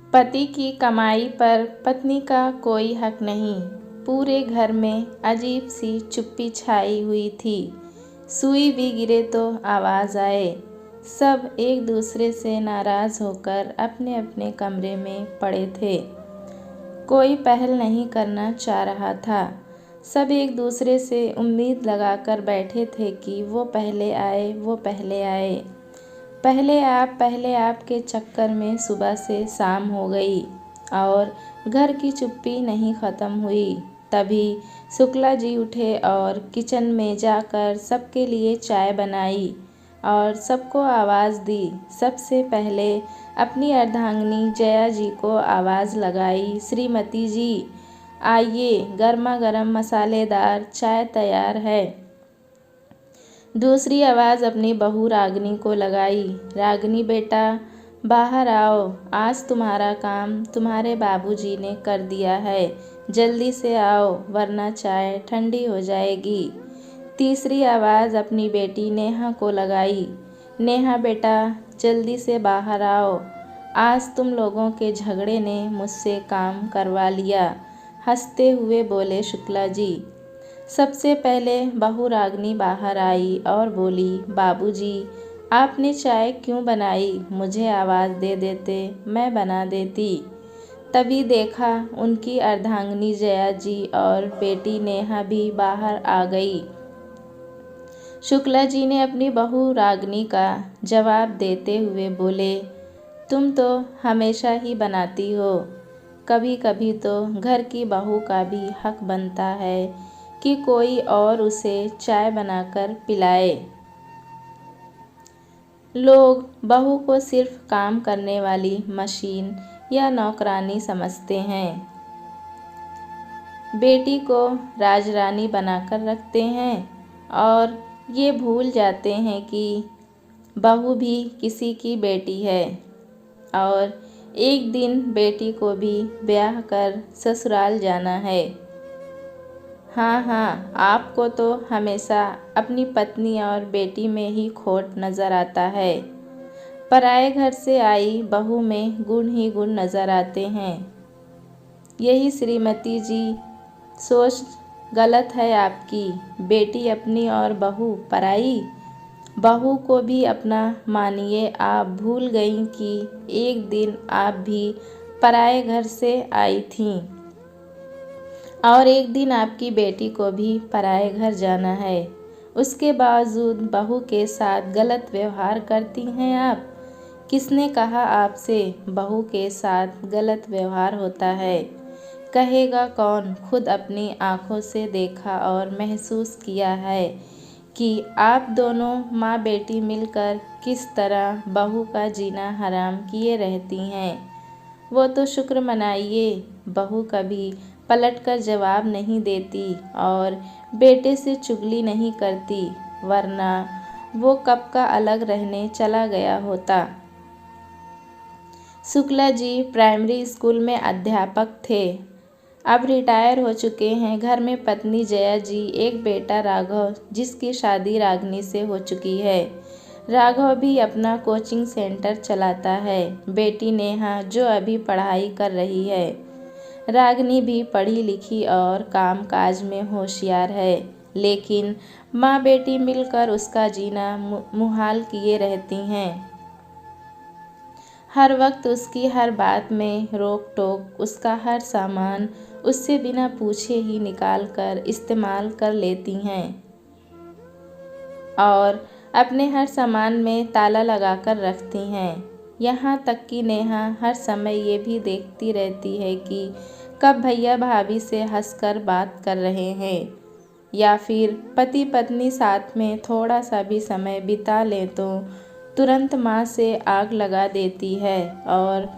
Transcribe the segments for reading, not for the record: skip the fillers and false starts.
पति की कमाई पर पत्नी का कोई हक नहीं। पूरे घर में अजीब सी चुप्पी छाई हुई थी। सुई भी गिरे तो आवाज़ आए। सब एक दूसरे से नाराज़ होकर अपने अपने कमरे में पड़े थे। कोई पहल नहीं करना चाह रहा था। सब एक दूसरे से उम्मीद लगाकर बैठे थे कि वो पहले आए, वो पहले आए। पहले आप के चक्कर में सुबह से शाम हो गई और घर की चुप्पी नहीं ख़त्म हुई। तभी शुक्ला जी उठे और किचन में जाकर सबके लिए चाय बनाई और सबको आवाज़ दी। सबसे पहले अपनी अर्धांगिनी जया जी को आवाज़ लगाई, श्रीमती जी आइए, गर्मा गर्म मसालेदार चाय तैयार है। दूसरी आवाज़ अपनी बहू रागिनी को लगाई, रागिनी बेटा बाहर आओ, आज तुम्हारा काम तुम्हारे बाबूजी ने कर दिया है, जल्दी से आओ वरना चाय ठंडी हो जाएगी। तीसरी आवाज़ अपनी बेटी नेहा को लगाई, नेहा बेटा जल्दी से बाहर आओ, आज तुम लोगों के झगड़े ने मुझसे काम करवा लिया। हंसते हुए बोले शुक्ला जी। सबसे पहले बहू रागिनी बाहर आई और बोली, बाबूजी आपने चाय क्यों बनाई, मुझे आवाज़ दे देते मैं बना देती। तभी देखा उनकी अर्धांगिनी जया जी और बेटी नेहा भी बाहर आ गई। शुक्ला जी ने अपनी बहू रागिनी का जवाब देते हुए बोले, तुम तो हमेशा ही बनाती हो, कभी कभी तो घर की बहू का भी हक बनता है कि कोई और उसे चाय बनाकर पिलाए। लोग बहू को सिर्फ काम करने वाली मशीन या नौकरानी समझते हैं। बेटी को राजरानी बनाकर रखते हैं और ये भूल जाते हैं कि बहू भी किसी की बेटी है और एक दिन बेटी को भी ब्याह कर ससुराल जाना है। हाँ, आपको तो हमेशा अपनी पत्नी और बेटी में ही खोट नज़र आता है। पराए घर से आई बहू में गुण ही गुण नज़र आते हैं। यही श्रीमती जी सोच गलत है आपकी। बेटी अपनी और बहू पराई। बहू को भी अपना मानिए। आप भूल गईं कि एक दिन आप भी पराए घर से आई थीं और एक दिन आपकी बेटी को भी पराए घर जाना है। उसके बावजूद बहू के साथ गलत व्यवहार करती हैं आप। किसने कहा आपसे बहू के साथ गलत व्यवहार होता है? कहेगा कौन? खुद अपनी आँखों से देखा और महसूस किया है कि आप दोनों माँ बेटी मिलकर किस तरह बहू का जीना हराम किए रहती हैं। वो तो शुक्र मनाइए, बहू कभी पलटकर जवाब नहीं देती और बेटे से चुगली नहीं करती, वरना वो कब का अलग रहने चला गया होता। शुक्ला जी प्राइमरी स्कूल में अध्यापक थे, अब रिटायर हो चुके हैं। घर में पत्नी जया जी, एक बेटा राघव जिसकी शादी रागिनी से हो चुकी है। राघव भी अपना कोचिंग सेंटर चलाता है। बेटी नेहा जो अभी पढ़ाई कर रही है। रागिनी भी पढ़ी लिखी और कामकाज में होशियार है, लेकिन माँ बेटी मिलकर उसका जीना मुहाल किए रहती हैं। हर वक्त उसकी हर बात में रोक टोक, उसका हर सामान उससे बिना पूछे ही निकाल कर इस्तेमाल कर लेती हैं और अपने हर सामान में ताला लगाकर रखती हैं। यहाँ तक कि नेहा हर समय ये भी देखती रहती है कि कब भैया भाभी से हंसकर बात कर रहे हैं या फिर पति पत्नी साथ में थोड़ा सा भी समय बिता लें तो तुरंत माँ से आग लगा देती है और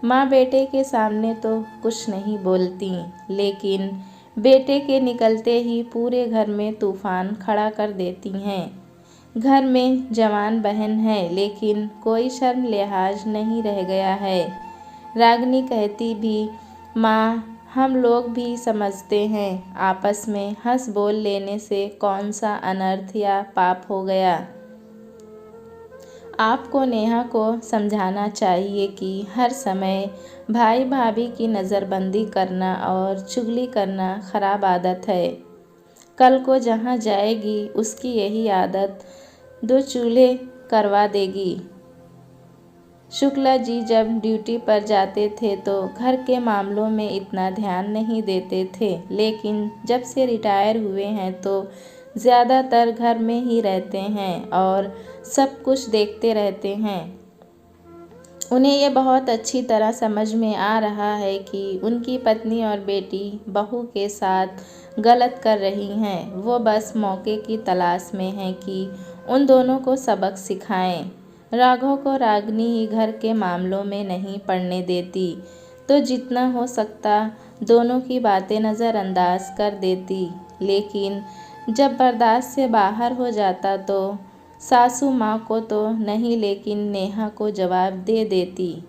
माँ बेटे के सामने तो कुछ नहीं बोलती, लेकिन बेटे के निकलते ही पूरे घर में तूफान खड़ा कर देती हैं। घर में जवान बहन है, लेकिन कोई शर्म लिहाज नहीं रह गया है। रागिनी कहती भी, माँ हम लोग भी समझते हैं, आपस में हंस बोल लेने से कौन सा अनर्थ या पाप हो गया। आपको नेहा को समझाना चाहिए कि हर समय भाई भाभी की नज़रबंदी करना और चुगली करना ख़राब आदत है। कल को जहाँ जाएगी उसकी यही आदत 2 चूल्हे करवा देगी। शुक्ला जी जब ड्यूटी पर जाते थे तो घर के मामलों में इतना ध्यान नहीं देते थे, लेकिन जब से रिटायर हुए हैं तो ज़्यादातर घर में ही रहते हैं और सब कुछ देखते रहते हैं। उन्हें ये बहुत अच्छी तरह समझ में आ रहा है कि उनकी पत्नी और बेटी बहू के साथ गलत कर रही हैं। वो बस मौके की तलाश में हैं कि उन दोनों को सबक सिखाएं। राघव को रागिनी ही घर के मामलों में नहीं पड़ने देती, तो जितना हो सकता दोनों की बातें नज़रअंदाज कर देती, लेकिन जब बर्दाश्त से बाहर हो जाता तो सासू माँ को तो नहीं लेकिन नेहा को जवाब दे देती,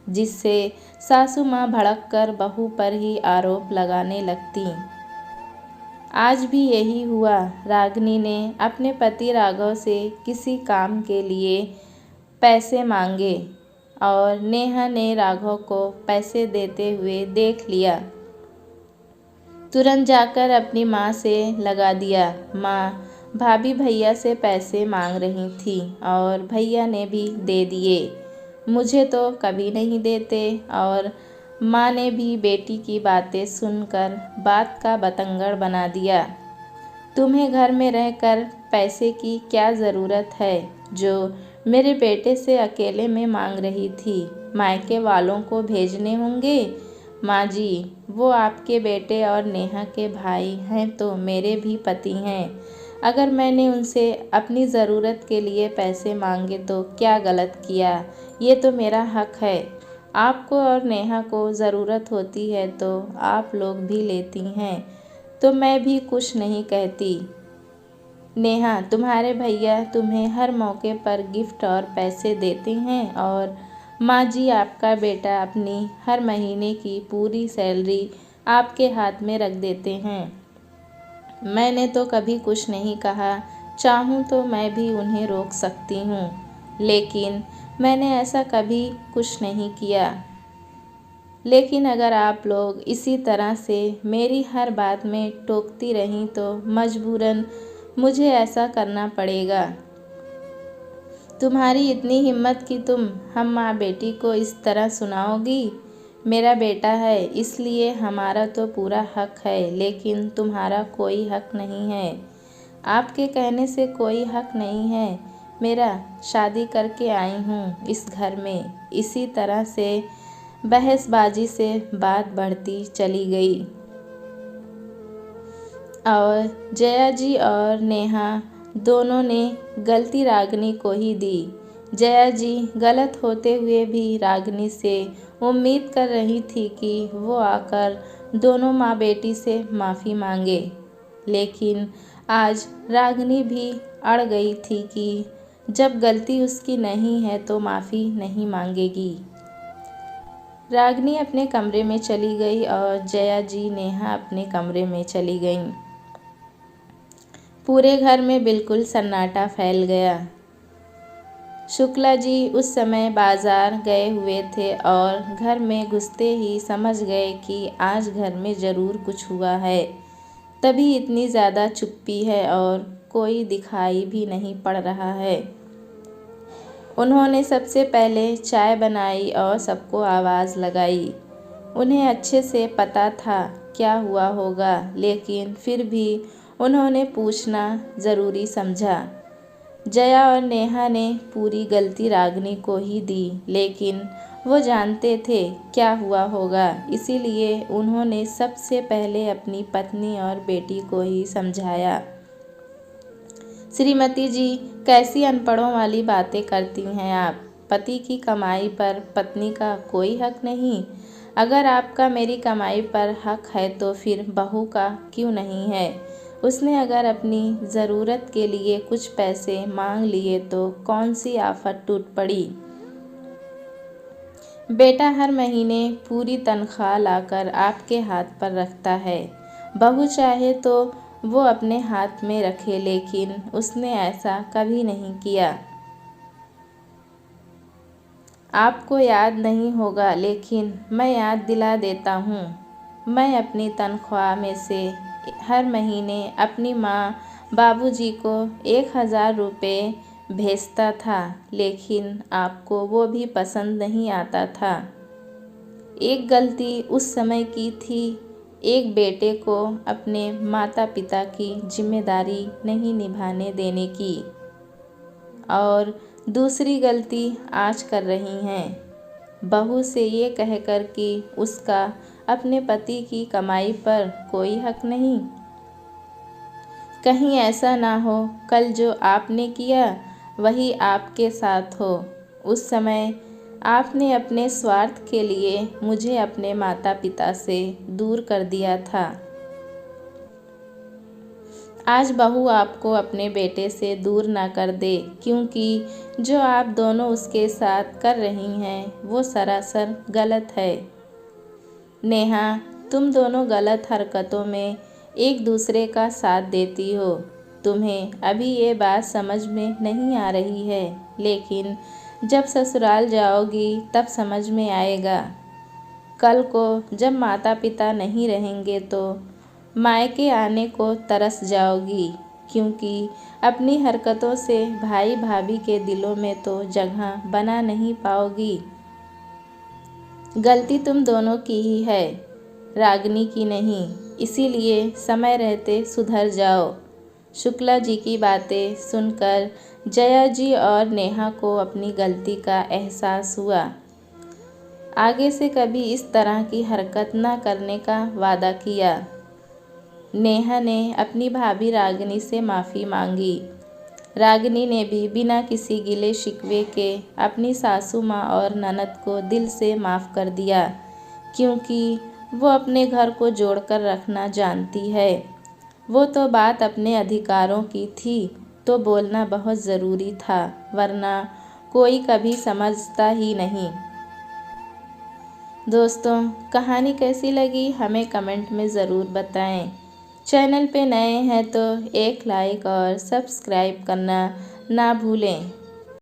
जिससे सासू माँ भड़क कर बहू पर ही आरोप लगाने लगती। आज भी यही हुआ। रागिनी ने अपने पति राघव से किसी काम के लिए पैसे मांगे और नेहा ने राघव को पैसे देते हुए देख लिया। तुरंत जाकर अपनी माँ से लगा दिया। माँ भाभी भैया से पैसे मांग रही थी और भैया ने भी दे दिए। मुझे तो कभी नहीं देते। और माँ ने भी बेटी की बातें सुनकर बात का बतंगड़ बना दिया। तुम्हें घर में रहकर पैसे की क्या ज़रूरत है जो मेरे बेटे से अकेले में मांग रही थी? मायके वालों को भेजने होंगे। माँ जी, वो आपके बेटे और नेहा के भाई हैं तो मेरे भी पति हैं। अगर मैंने उनसे अपनी ज़रूरत के लिए पैसे मांगे तो क्या गलत किया? ये तो मेरा हक है। आपको और नेहा को ज़रूरत होती है तो आप लोग भी लेती हैं, तो मैं भी कुछ नहीं कहती। नेहा, तुम्हारे भैया तुम्हें हर मौके पर गिफ्ट और पैसे देते हैं और माँ जी आपका बेटा अपनी हर महीने की पूरी सैलरी आपके हाथ में रख देते हैं। मैंने तो कभी कुछ नहीं कहा। चाहूँ तो मैं भी उन्हें रोक सकती हूँ, लेकिन मैंने ऐसा कभी कुछ नहीं किया। लेकिन अगर आप लोग इसी तरह से मेरी हर बात में टोकती रहीं तो मजबूरन मुझे ऐसा करना पड़ेगा। तुम्हारी इतनी हिम्मत कि तुम हम माँ बेटी को इस तरह सुनाओगी? मेरा बेटा है इसलिए हमारा तो पूरा हक है, लेकिन तुम्हारा कोई हक नहीं है। आपके कहने से कोई हक नहीं है मेरा। शादी करके आई हूँ इस घर में। इसी तरह से बहसबाजी से बात बढ़ती चली गई और जया जी और नेहा दोनों ने गलती रागिनी को ही दी। जया जी गलत होते हुए भी रागिनी से उम्मीद कर रही थी कि वो आकर दोनों माँ बेटी से माफ़ी मांगे, लेकिन आज रागिनी भी अड़ गई थी कि जब गलती उसकी नहीं है तो माफ़ी नहीं मांगेगी। रागिनी अपने कमरे में चली गई और जया जी नेहा अपने कमरे में चली गईं। पूरे घर में बिल्कुल सन्नाटा फैल गया। शुक्ला जी उस समय बाजार गए हुए थे और घर में घुसते ही समझ गए कि आज घर में ज़रूर कुछ हुआ है, तभी इतनी ज़्यादा चुप्पी है और कोई दिखाई भी नहीं पड़ रहा है। उन्होंने सबसे पहले चाय बनाई और सबको आवाज़ लगाई। उन्हें अच्छे से पता था क्या हुआ होगा, लेकिन फिर भी उन्होंने पूछना ज़रूरी समझा। जया और नेहा ने पूरी गलती रागिनी को ही दी, लेकिन वो जानते थे क्या हुआ होगा, इसीलिए उन्होंने सबसे पहले अपनी पत्नी और बेटी को ही समझाया। श्रीमती जी, कैसी अनपढ़ों वाली बातें करती हैं आप? पति की कमाई पर पत्नी का कोई हक नहीं। अगर आपका मेरी कमाई पर हक है तो फिर बहू का क्यों नहीं है? उसने अगर अपनी ज़रूरत के लिए कुछ पैसे मांग लिए तो कौन सी आफत टूट पड़ी? बेटा हर महीने पूरी तनख्वाह लाकर आपके हाथ पर रखता है। बहू चाहे तो वो अपने हाथ में रखे, लेकिन उसने ऐसा कभी नहीं किया। आपको याद नहीं होगा, लेकिन मैं याद दिला देता हूँ। मैं अपनी तनख्वाह में से हर महीने अपनी माँ बाबूजी को 1000 रुपये भेजता था, लेकिन आपको वो भी पसंद नहीं आता था। एक गलती उस समय की थी, एक बेटे को अपने माता पिता की जिम्मेदारी नहीं निभाने देने की, और दूसरी गलती आज कर रही हैं, बहू से ये कहकर कि उसका अपने पति की कमाई पर कोई हक नहीं। कहीं ऐसा ना हो कल जो आपने किया वही आपके साथ हो। उस समय आपने अपने स्वार्थ के लिए मुझे अपने माता पिता से दूर कर दिया था। आज बहू आपको अपने बेटे से दूर ना कर दे, क्योंकि जो आप दोनों उसके साथ कर रही हैं वो सरासर गलत है। नेहा, तुम दोनों गलत हरकतों में एक दूसरे का साथ देती हो। तुम्हें अभी ये बात समझ में नहीं आ रही है, लेकिन जब ससुराल जाओगी तब समझ में आएगा। कल को जब माता पिता नहीं रहेंगे तो मायके आने को तरस जाओगी, क्योंकि अपनी हरकतों से भाई भाभी के दिलों में तो जगह बना नहीं पाओगी। गलती तुम दोनों की ही है, रागिनी की नहीं, इसीलिए समय रहते सुधर जाओ। शुक्ला जी की बातें सुनकर जया जी और नेहा को अपनी गलती का एहसास हुआ। आगे से कभी इस तरह की हरकत न करने का वादा किया। नेहा ने अपनी भाभी रागिनी से माफ़ी मांगी। रागिनी ने भी बिना किसी गिले शिकवे के अपनी सासू माँ और ननद को दिल से माफ़ कर दिया, क्योंकि वो अपने घर को जोड़कर रखना जानती है। वो तो बात अपने अधिकारों की थी, तो बोलना बहुत ज़रूरी था, वरना कोई कभी समझता ही नहीं। दोस्तों, कहानी कैसी लगी हमें कमेंट में ज़रूर बताएं। चैनल पे नए हैं तो एक लाइक और सब्सक्राइब करना ना भूलें।